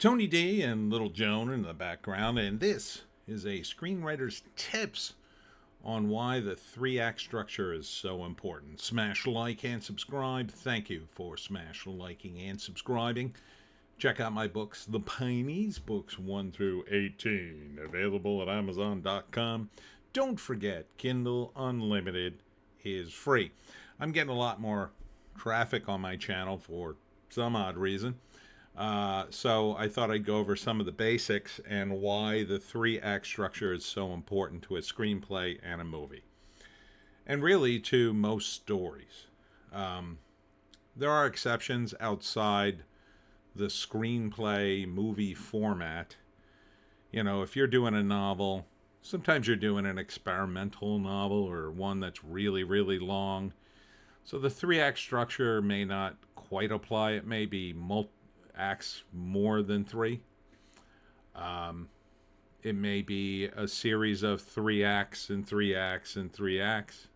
Tony D and Little Joan in the background, and this is a screenwriter's tips on why the three-act structure is so important. Smash like and subscribe. Thank you for smash liking and subscribing. Check out my books, The Pineys, books 1 through 18, available at Amazon.com. Don't forget, Kindle Unlimited is free. I'm getting a lot more traffic on my channel for some odd reason. So I thought I'd go over some of the basics and why the three-act structure is so important to a screenplay and a movie. And really to most stories. There are exceptions outside the screenplay movie format. You know, if you're doing a novel, sometimes you're doing an experimental novel or one that's really, really long. So the three-act structure may not quite apply. It may be acts more than three. It may be a series of 3 acts and 3 acts and 3 acts.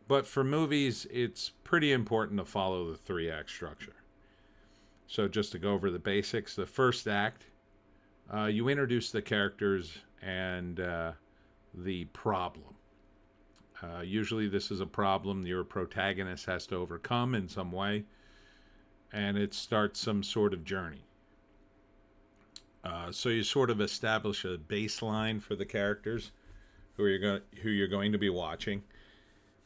But for movies, it's pretty important to follow the 3-act structure. So just to go over the basics, the first act, you introduce the characters and the problem. Usually this is a problem your protagonist has to overcome in some way, and it starts some sort of journey. So you sort of establish a baseline for the characters who you're going to be watching,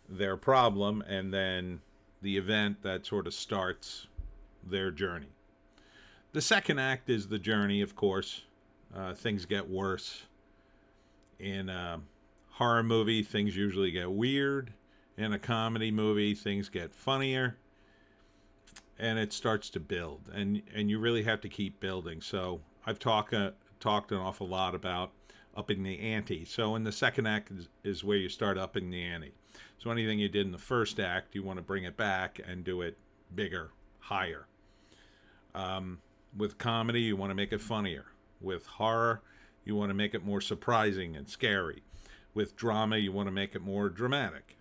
their problem, and then the event that sort of starts their journey. The second act is the journey, of course. Things get worse. In a horror movie, things usually get weird. In a comedy movie, things get funnier. And it starts to build. And you really have to keep building. So I've talked an awful lot about upping the ante. So in the second act is where you start upping the ante. So anything you did in the first act, you want to bring it back and do it bigger, higher. With comedy, you want to make it funnier. With horror, you want to make it more surprising and scary. With drama, you want to make it more dramatic.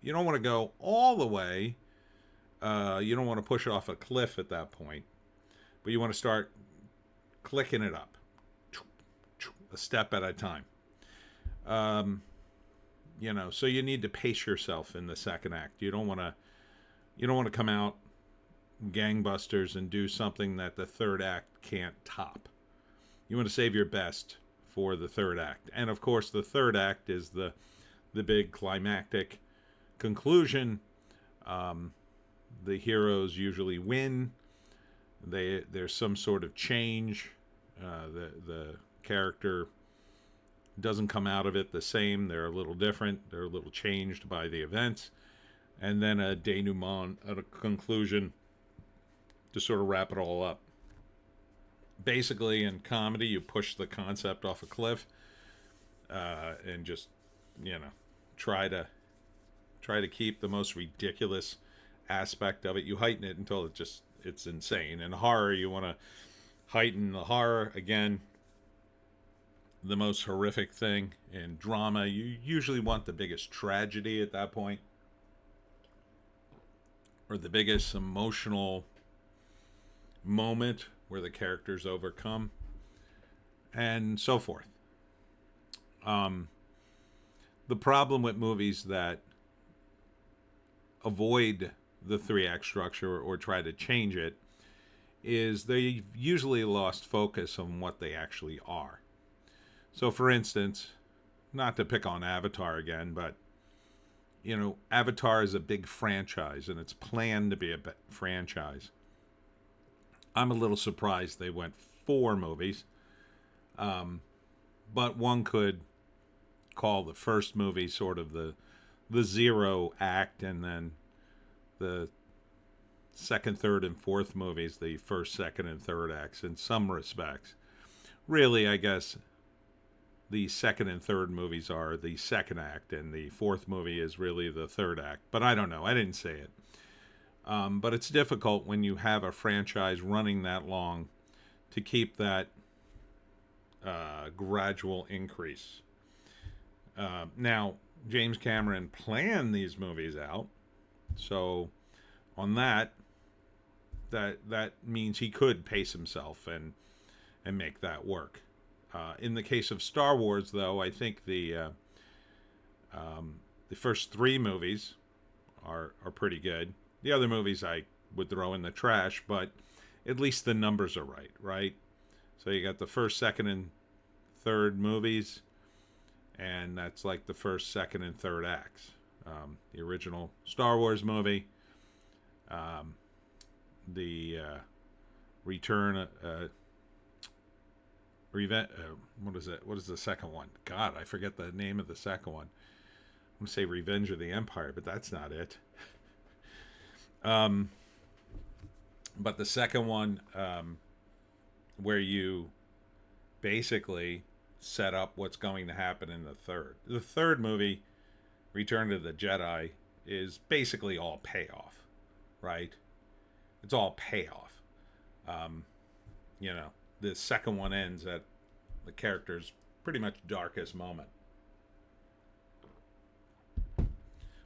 You don't want to go all the way. You don't want to push off a cliff at that point. But you want to start clicking it up. A step at a time. So you need to pace yourself in the second act. You don't want to come out gangbusters and do something that the third act can't top. You want to save your best for the third act. And of course the third act is the big climactic conclusion. The heroes usually win. There's some sort of change. The character doesn't come out of it the same. They're a little different. They're a little changed by the events. And then a denouement, a conclusion to sort of wrap it all up. Basically, in comedy, you push the concept off a cliff and just, try to keep the most ridiculous aspect of it. You heighten it until it's insane. In horror, you want to heighten the horror. Again, the most horrific thing. In drama, you usually want the biggest tragedy at that point, or the biggest emotional moment where the characters overcome, and so forth. The problem with movies that avoid the 3-act structure or try to change it is they usually lost focus on what they actually are. So for instance, not to pick on Avatar again, but Avatar is a big franchise and it's planned to be a franchise. I'm a little surprised they went 4 movies. But one could call the first movie sort of the 0 act, and then the second, third, and fourth movies, the first, second, and third acts in some respects. Really, I guess the second and third movies are the second act, and the fourth movie is really the third act. But I don't know. I didn't say it. But it's difficult when you have a franchise running that long to keep that gradual increase. Now, James Cameron planned these movies out. So on that, that means he could pace himself and make that work. In the case of Star Wars, though, I think the first three movies are pretty good. The other movies I would throw in the trash, but at least the numbers are right, right? So you got the first, second, and third movies, and that's like the first, second, and third acts. The original Star Wars movie, the Return, what is it? What is the second one? God, I forget the name of the second one. I'm going to say Revenge of the Empire, but that's not it. But the second one, where you basically set up what's going to happen in the third. The third movie, Return of the Jedi, is basically all payoff, right? It's all payoff. The second one ends at the character's pretty much darkest moment.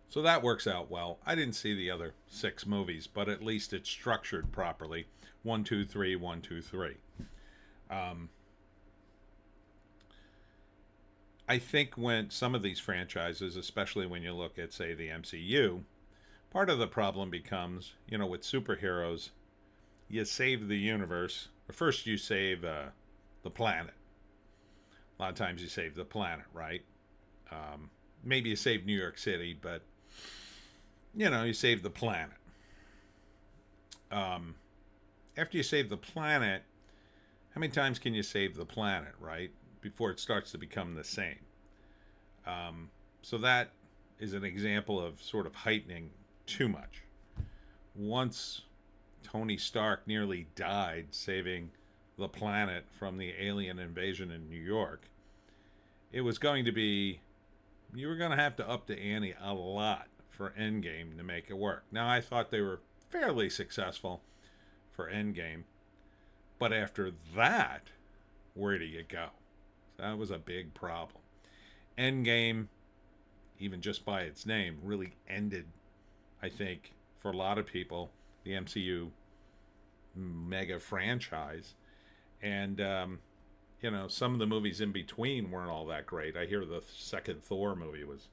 So that works out well. I didn't see the other 6 movies, but at least it's structured properly. 1, 2, 3, 1, 2, 3. I think when some of these franchises, especially when you look at, say, the MCU, part of the problem becomes, with superheroes, you save the universe. Or first you save the planet. A lot of times you save the planet, right? Maybe you save New York City, but, you save the planet. After you save the planet, how many times can you save the planet, right? Before it starts to become the same. So that is an example of sort of heightening too much. Once Tony Stark nearly died saving the planet from the alien invasion in New York, it was going to be, you were going to have to up the ante a lot for Endgame to make it work. Now, I thought they were fairly successful for Endgame, but after that, where do you go? That was a big problem. Endgame, even just by its name, really ended, I think, for a lot of people, the MCU mega franchise. And, some of the movies in between weren't all that great. I hear the second Thor movie was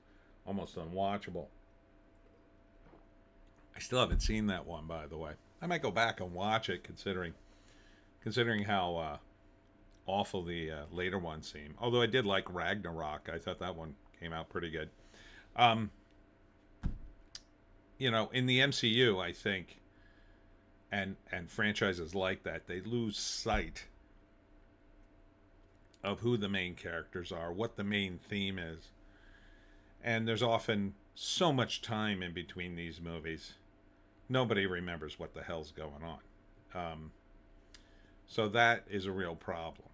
almost unwatchable. I still haven't seen that one, by the way. I might go back and watch it, considering how awful the later ones seem. Although I did like Ragnarok. I thought that one came out pretty good. In the MCU, I think, and franchises like that, they lose sight of who the main characters are, what the main theme is. And there's often so much time in between these movies. Nobody remembers what the hell's going on. So that is a real problem,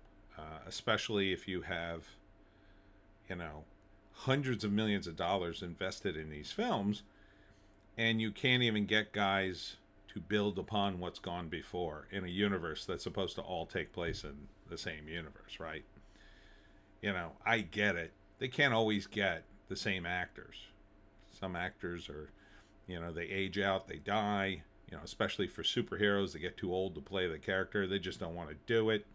especially if you have, hundreds of millions of dollars invested in these films, and you can't even get guys to build upon what's gone before in a universe that's supposed to all take place in the same universe, right? I get it. They can't always get the same actors. Some actors are, they age out, they die, especially for superheroes, they get too old to play the character. They just don't want to do it.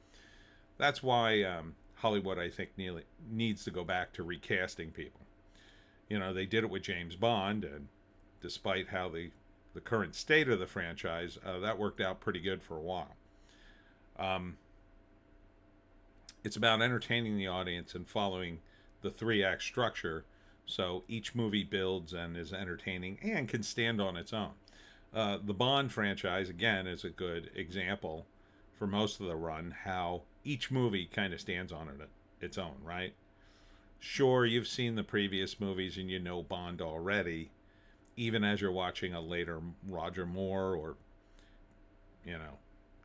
That's why Hollywood, I think, needs to go back to recasting people. They did it with James Bond, and despite how the current state of the franchise, that worked out pretty good for a while. It's about entertaining the audience and following the 3-act structure, so each movie builds and is entertaining and can stand on its own. The Bond franchise, again, is a good example for most of the run, how each movie kind of stands on its own, right? Sure, you've seen the previous movies and you know Bond already, even as you're watching a later Roger Moore or,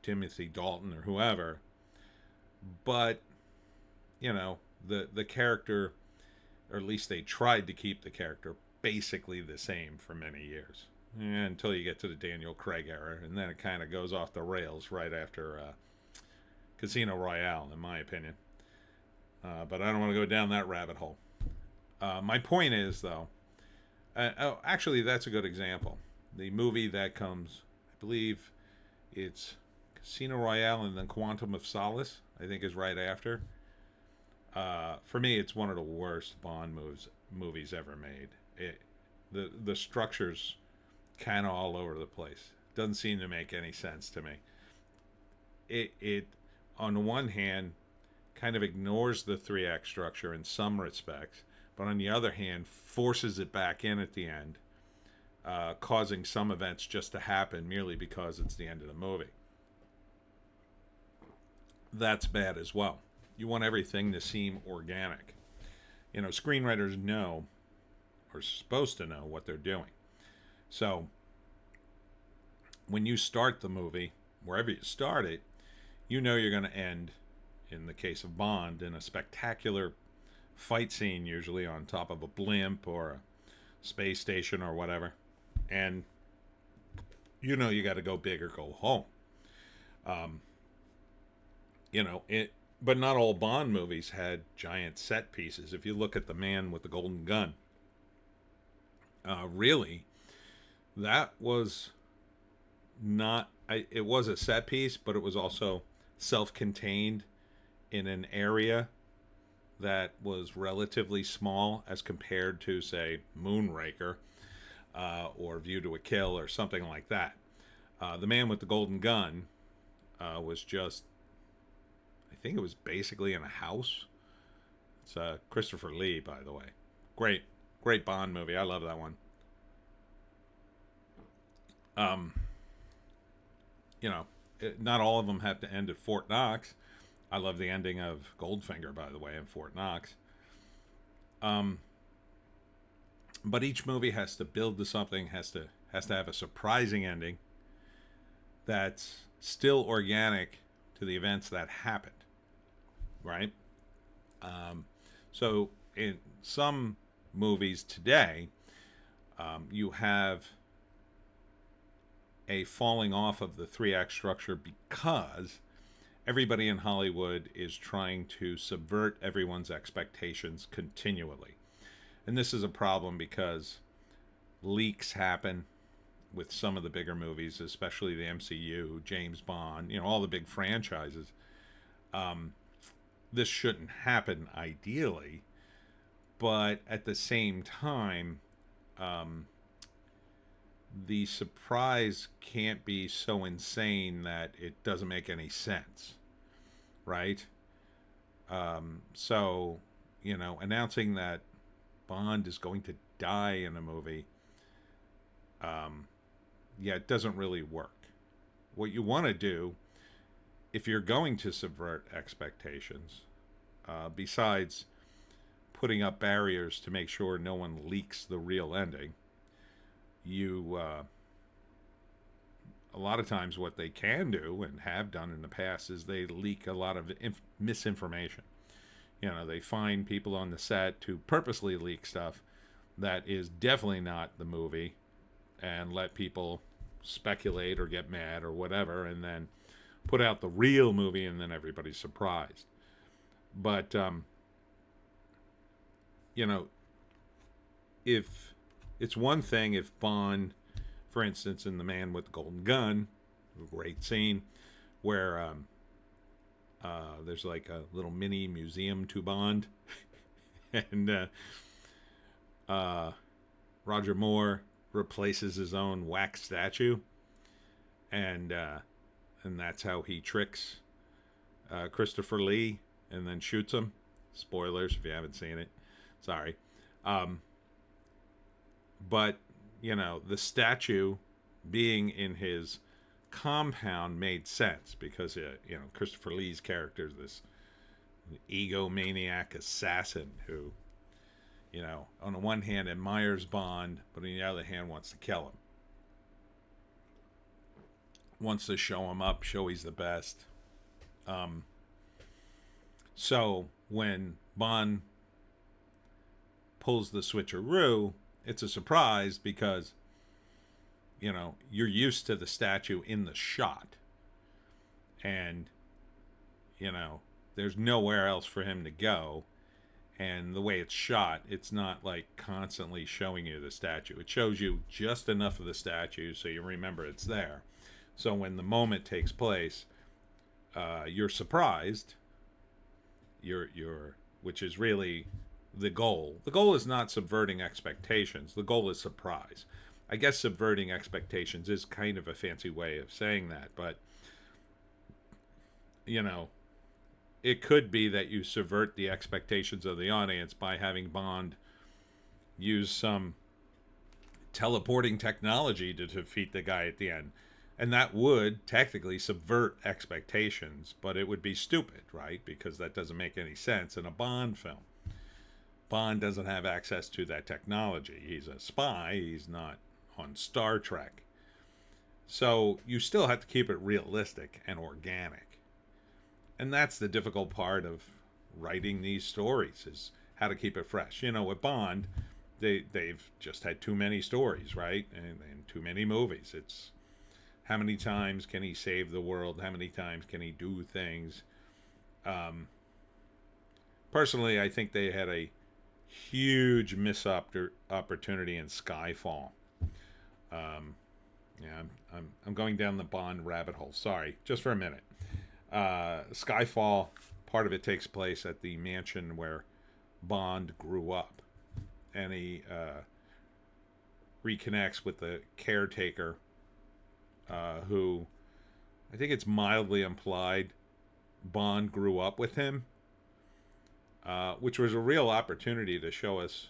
Timothy Dalton or whoever. But, the character, or at least they tried to keep the character basically the same for many years. Until you get to the Daniel Craig era, and then it kind of goes off the rails right after Casino Royale, in my opinion. But I don't want to go down that rabbit hole. My point is, though, actually, that's a good example. The movie that comes, I believe, It's Casino Royale and then Quantum of Solace, I think, is right after. For me, it's one of the worst Bond movies ever made. The structure's kind of all over the place. Doesn't seem to make any sense to me. It on the one hand kind of ignores the three act structure in some respects, but on the other hand forces it back in at the end, causing some events just to happen merely because it's the end of the movie. That's bad as well. You want everything to seem organic. Screenwriters know, or supposed to know, what they're doing. So when you start the movie, wherever you start it, you know you're going to end, in the case of Bond, in a spectacular fight scene, usually on top of a blimp or a space station or whatever. And you know you got to go big or go home. But not all Bond movies had giant set pieces. If you look at The Man with the Golden Gun, really, that was not. It was a set piece, but it was also self-contained in an area that was relatively small as compared to, say, Moonraker or View to a Kill or something like that. The Man with the Golden Gun was just, I think it was basically in a house. It's Christopher Lee, by the way. Great Bond movie. I love that one. Not all of them have to end at Fort Knox. I love the ending of Goldfinger, by the way, in Fort Knox. But each movie has to build to something, has to have a surprising ending that's still organic to the events that happened, right? So in some movies today, you have a falling off of the three-act structure because everybody in Hollywood is trying to subvert everyone's expectations continually. And this is a problem because leaks happen with some of the bigger movies, especially the MCU, James Bond, all the big franchises. This shouldn't happen ideally, but at the same time, the surprise can't be so insane that it doesn't make any sense, right? So, announcing that Bond is going to die in a movie, it doesn't really work. What you want to do, if you're going to subvert expectations, besides putting up barriers to make sure no one leaks the real ending, a lot of times what they can do and have done in the past is they leak a lot of misinformation. They find people on the set to purposely leak stuff that is definitely not the movie and let people speculate or get mad or whatever, and then put out the real movie, and then everybody's surprised. But if it's one thing if Bond, for instance, in The Man with the Golden Gun, a great scene where there's like a little mini museum to Bond, and Roger Moore replaces his own wax statue, and that's how he tricks Christopher Lee and then shoots him. Spoilers if you haven't seen it. Sorry. But, the statue being in his compound made sense because, Christopher Lee's character is this egomaniac assassin who, on the one hand admires Bond, but on the other hand wants to kill him. Wants to show him up, show he's the best. So when Bond pulls the switcheroo, it's a surprise because, you're used to the statue in the shot. And, there's nowhere else for him to go. And the way it's shot, it's not like constantly showing you the statue. It shows you just enough of the statue so you remember it's there. So when the moment takes place, you're surprised. You're which is really the goal. The goal is not subverting expectations. The goal is surprise. I guess subverting expectations is kind of a fancy way of saying that, but you know, it could be that you subvert the expectations of the audience by having Bond use some teleporting technology to defeat the guy at the end. And that would technically subvert expectations, but it would be stupid, right? Because that doesn't make any sense in a Bond film. Bond doesn't have access to that technology. He's a spy. He's not on Star Trek. So you still have to keep it realistic and organic. And that's the difficult part of writing these stories, is how to keep it fresh. You know, with Bond, they've just had too many stories, right? And too many movies. It's how many times can he save the world? How many times can he do things? Personally, I think they had a huge missed opportunity in Skyfall. Yeah, I'm going down the Bond rabbit hole. Sorry, just for a minute. Skyfall, part of it takes place at the mansion where Bond grew up, and he reconnects with the caretaker, who I think it's mildly implied Bond grew up with him, which was a real opportunity to show us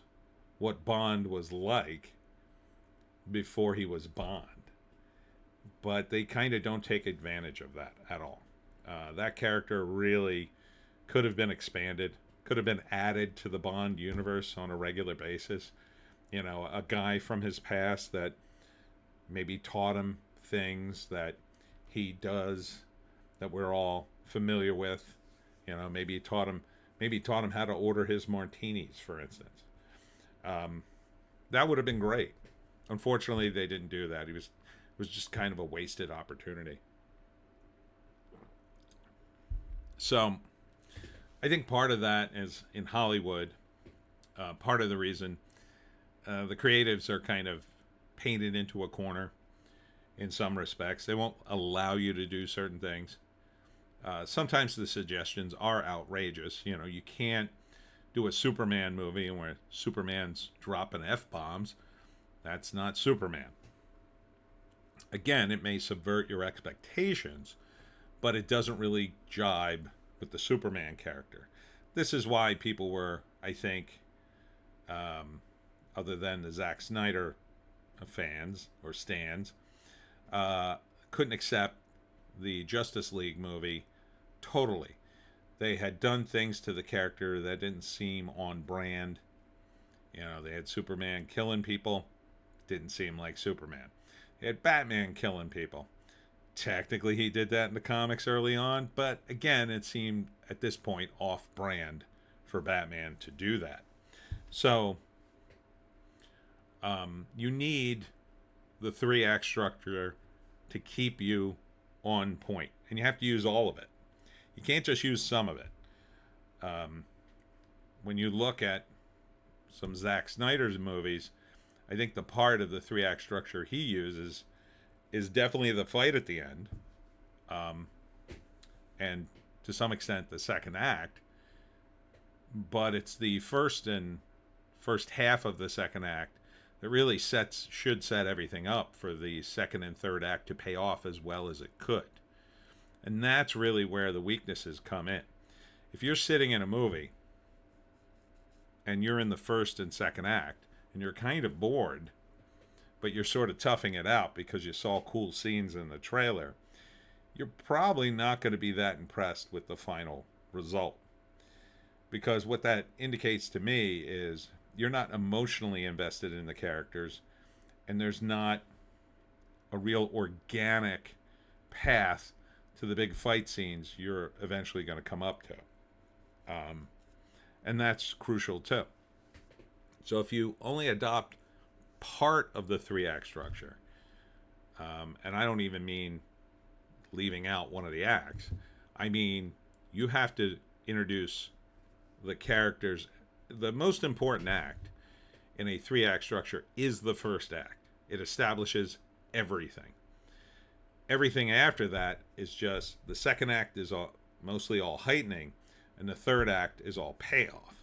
what Bond was like before he was Bond. But they kind of don't take advantage of that at all. That character really could have been expanded, could have been added to the Bond universe on a regular basis. You know, a guy from his past that maybe taught him things that he does that we're all familiar with. You know, maybe taught him how to order his martinis, for instance. That would have been great. Unfortunately, they didn't do that. It was just kind of a wasted opportunity. So, I think part of that is in Hollywood. Part of the reason the creatives are kind of painted into a corner in some respects. They won't allow you to do certain things. Sometimes the suggestions are outrageous. You know, you can't do a Superman movie where Superman's dropping F-bombs. That's not Superman. Again, it may subvert your expectations, but it doesn't really jibe with the Superman character. This is why people were, I think, other than the Zack Snyder fans or stans, couldn't accept the Justice League movie totally. They had done things to the character that didn't seem on brand. You know, they had Superman killing people. Didn't seem like Superman. They had Batman killing people. Technically, he did that in the comics early on, but again, it seemed at this point off-brand for Batman to do that. So, you need the 3-act structure to keep you on point, and you have to use all of it. You can't just use some of it. When you look at some Zack Snyder's movies, I think the part of the 3-act structure he uses is definitely the fight at the end, and to some extent the second act, but it's the first half of the second act that really should set everything up for the second and third act to pay off as well as it could. And that's really where the weaknesses come in. If you're sitting in a movie and you're in the first and second act and you're kind of bored, but you're sort of toughing it out because you saw cool scenes in the trailer, you're probably not going to be that impressed with the final result. Because what that indicates to me is you're not emotionally invested in the characters, and there's not a real organic path to the big fight scenes you're eventually going to come up to. And that's crucial too. So if you only adopt part of the 3-act structure, and I don't even mean leaving out one of the acts, I mean you have to introduce the characters. The most important act in a 3-act structure is the first act. It establishes everything. Everything after that is just, the second act is mostly all heightening, and the third act is all payoff.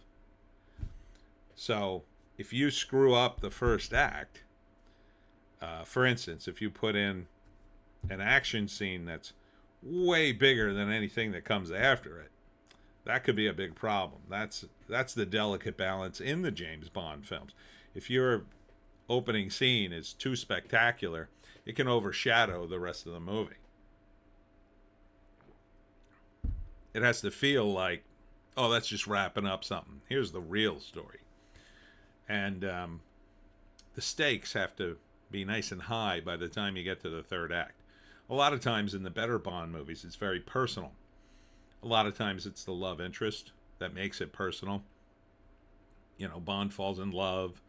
So if you screw up the first act, for instance, if you put in an action scene that's way bigger than anything that comes after it, that could be a big problem. That's the delicate balance in the James Bond films. If your opening scene is too spectacular, it can overshadow the rest of the movie. It has to feel like, oh, that's just wrapping up something. Here's the real story. And the stakes have to be nice and high by the time you get to the third act. A lot of times in the better Bond movies, it's very personal. A lot of times it's the love interest that makes it personal. You know, Bond falls in love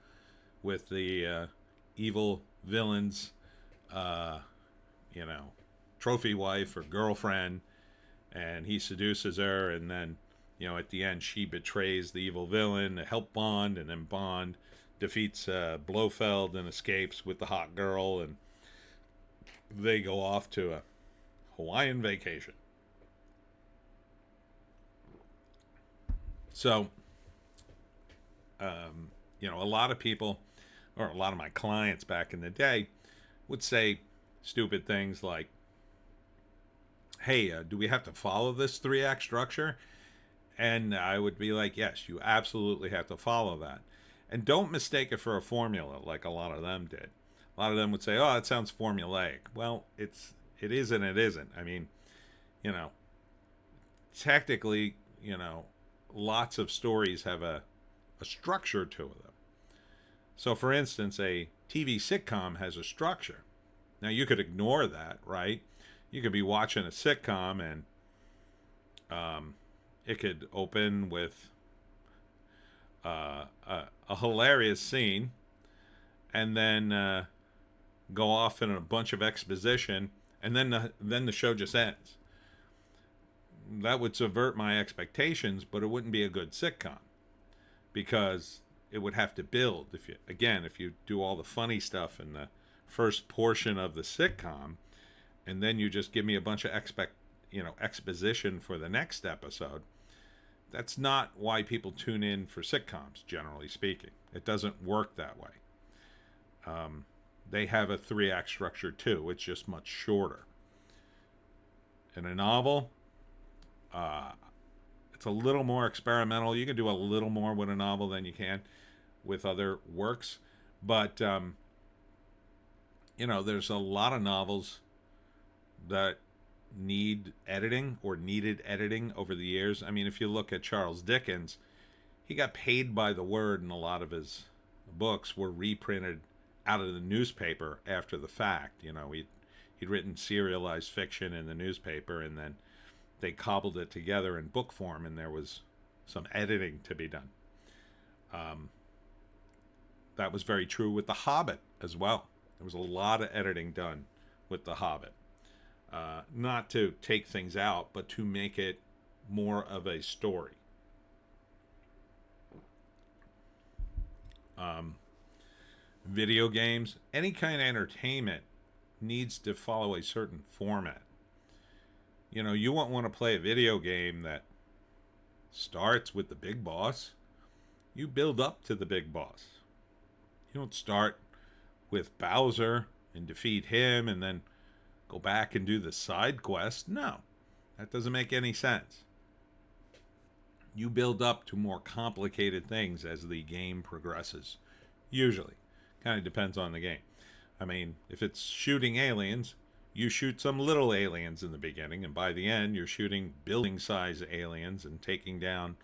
with the evil villain's, trophy wife or girlfriend, and he seduces her, and then, at the end she betrays the evil villain to help Bond, and then Bond defeats Blofeld and escapes with the hot girl, and they go off to a Hawaiian vacation. So, a lot of people, or a lot of my clients back in the day, would say stupid things like, hey, do we have to follow this 3-act structure? And I would be like, yes, you absolutely have to follow that. And don't mistake it for a formula like a lot of them did. A lot of them would say, oh, that sounds formulaic. Well, it is and it isn't. I mean, technically, lots of stories have a structure to them. So, for instance, a TV sitcom has a structure. Now, you could ignore that, right? You could be watching a sitcom and it could open with a hilarious scene and then go off in a bunch of exposition, and then the show just ends. That would subvert my expectations, but it wouldn't be a good sitcom because it would have to build. If you do all the funny stuff in the first portion of the sitcom, and then you just give me a bunch of exposition for the next episode, that's not why people tune in for sitcoms, generally speaking. It doesn't work that way. They have a 3-act structure too. It's just much shorter. In a novel, it's a little more experimental. You can do a little more with a novel than you can with other works. But, there's a lot of novels that need editing or needed editing over the years. I mean, if you look at Charles Dickens, he got paid by the word, and a lot of his books were reprinted out of the newspaper after the fact. He'd written serialized fiction in the newspaper, and then they cobbled it together in book form, and there was some editing to be done. That was very true with The Hobbit as well. There was a lot of editing done with The Hobbit. Not to take things out, but to make it more of a story. Video games, any kind of entertainment needs to follow a certain format. You won't want to play a video game that starts with the big boss. You build up to the big boss. You don't start with Bowser and defeat him and then go back and do the side quest. No, that doesn't make any sense. You build up to more complicated things as the game progresses. Usually. Kind of depends on the game. I mean, if it's shooting aliens, you shoot some little aliens in the beginning, and by the end, you're shooting building-size aliens and taking down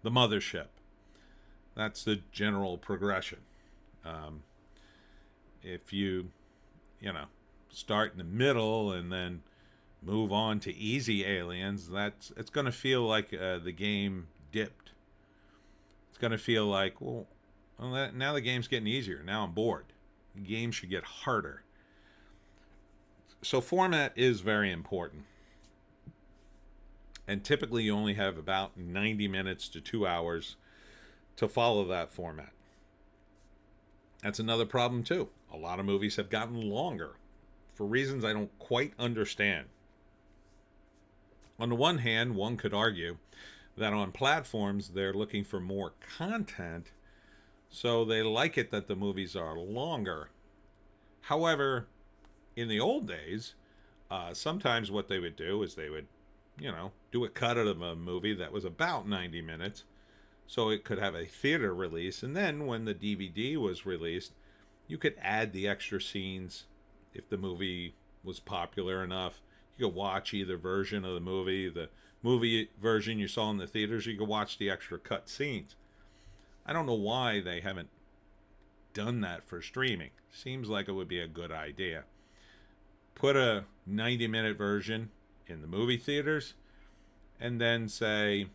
the mothership. That's the general progression. If you start in the middle and then move on to easy aliens, it's going to feel like the game dipped. It's going to feel like, now the game's getting easier. Now I'm bored. The game should get harder. So format is very important. And typically you only have about 90 minutes to 2 hours to follow that format. That's another problem too. A lot of movies have gotten longer. for reasons I don't quite understand. On the one hand, one could argue that on platforms they're looking for more content, so they like it that the movies are longer. However, in the old days, sometimes what they would do is they would, do a cut of a movie that was about 90 minutes so it could have a theater release. And then when the DVD was released, you could add the extra scenes if the movie was popular enough. You could watch either version of the movie. The movie version you saw in the theaters, you could watch the extra cut scenes. I don't know why they haven't done that for streaming. Seems like it would be a good idea. Put a 90-minute version in the movie theaters, and then say,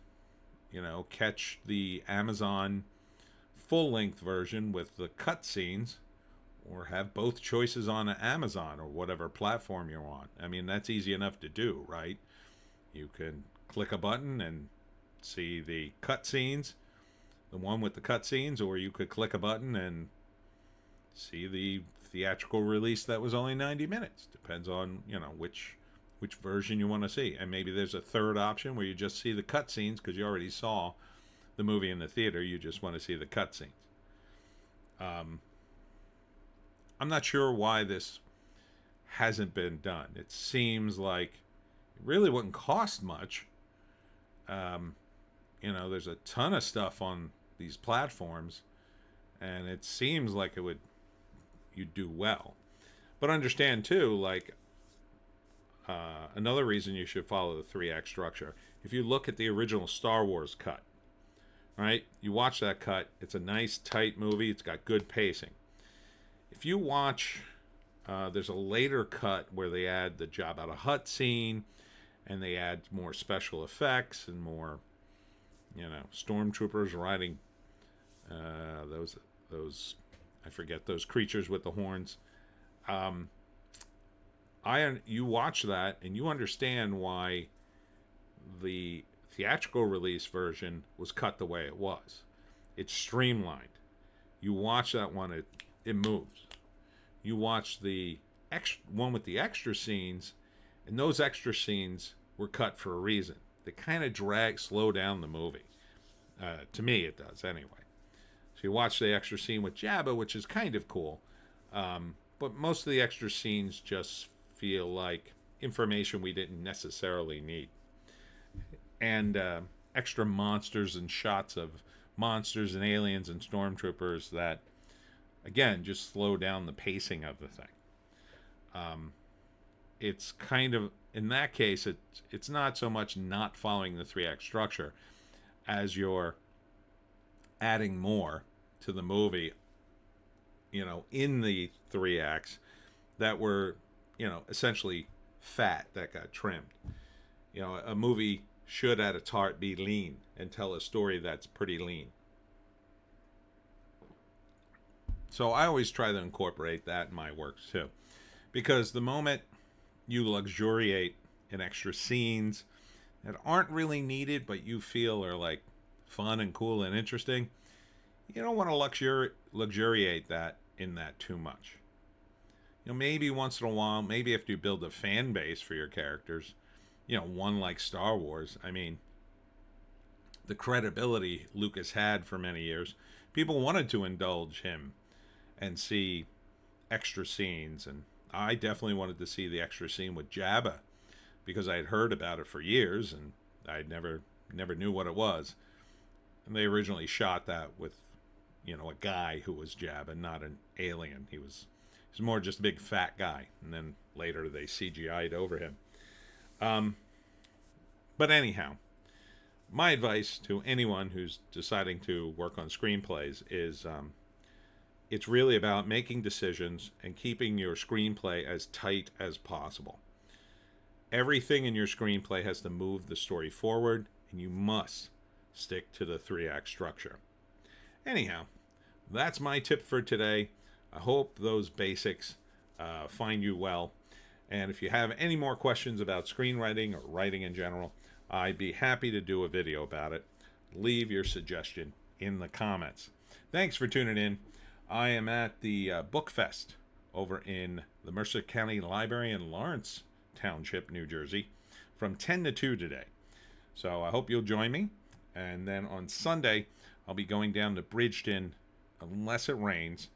catch the Amazon full-length version with the cut scenes, or have both choices on Amazon or whatever platform you're on. I mean, that's easy enough to do, right? You can click a button and see the cut scenes, the one with the cut scenes, or you could click a button and see the theatrical release that was only 90 minutes. Depends on, which version you want to see. And maybe there's a third option where you just see the cut scenes because you already saw the movie in the theater. You just want to see the cut scenes. I'm not sure why this hasn't been done. It seems like it really wouldn't cost much. There's a ton of stuff on these platforms, and it seems like you'd do well. But understand too, like, another reason you should follow the 3-act structure. If you look at the original Star Wars cut, right? You watch that cut. It's a nice, tight movie. It's got good pacing. If you watch, there's a later cut where they add the Jabba the Hutt scene, and they add more special effects and more, stormtroopers riding those I forget, those creatures with the horns. You watch that and you understand why the theatrical release version was cut the way it was. It's streamlined. You watch that one, it moves. You watch the one with the extra scenes, and those extra scenes were cut for a reason. They kind of slow down the movie. To me, it does anyway. So you watch the extra scene with Jabba, which is kind of cool. But most of the extra scenes just feel like information we didn't necessarily need. And extra monsters and shots of monsters and aliens and stormtroopers that, again, just slow down the pacing of the thing. It's kind of, in that case, it's not so much not following the 3-act structure as you're adding more to the movie, in the 3 acts that were, essentially fat that got trimmed. A movie should at its heart be lean and tell a story that's pretty lean. So I always try to incorporate that in my works too, because the moment you luxuriate in extra scenes that aren't really needed but you feel are like fun and cool and interesting, you don't want to luxuriate that in that too much. Maybe once in a while, maybe if you build a fan base for your characters, one like Star Wars. I mean, the credibility Lucas had for many years, people wanted to indulge him and see extra scenes, and I definitely wanted to see the extra scene with Jabba because I had heard about it for years and I never knew what it was. And they originally shot that with, a guy who was Jabba, not an alien. He was more just a big fat guy, and then later they CGI'd over him. But anyhow, my advice to anyone who's deciding to work on screenplays is it's really about making decisions and keeping your screenplay as tight as possible. Everything in your screenplay has to move the story forward, and you must stick to the 3-act structure. Anyhow, that's my tip for today. I hope those basics find you well. And if you have any more questions about screenwriting or writing in general, I'd be happy to do a video about it. Leave your suggestion in the comments. Thanks for tuning in. I am at the Book Fest over in the Mercer County Library in Lawrence Township, New Jersey, from 10 to 2 today. So I hope you'll join me. And then on Sunday, I'll be going down to Bridgeton, unless it rains.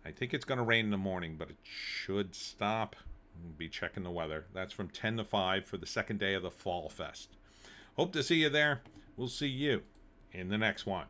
I think it's going to rain in the morning, but it should stop. We'll be checking the weather. That's from 10 to 5 for the second day of the Fall Fest. Hope to see you there. We'll see you in the next one.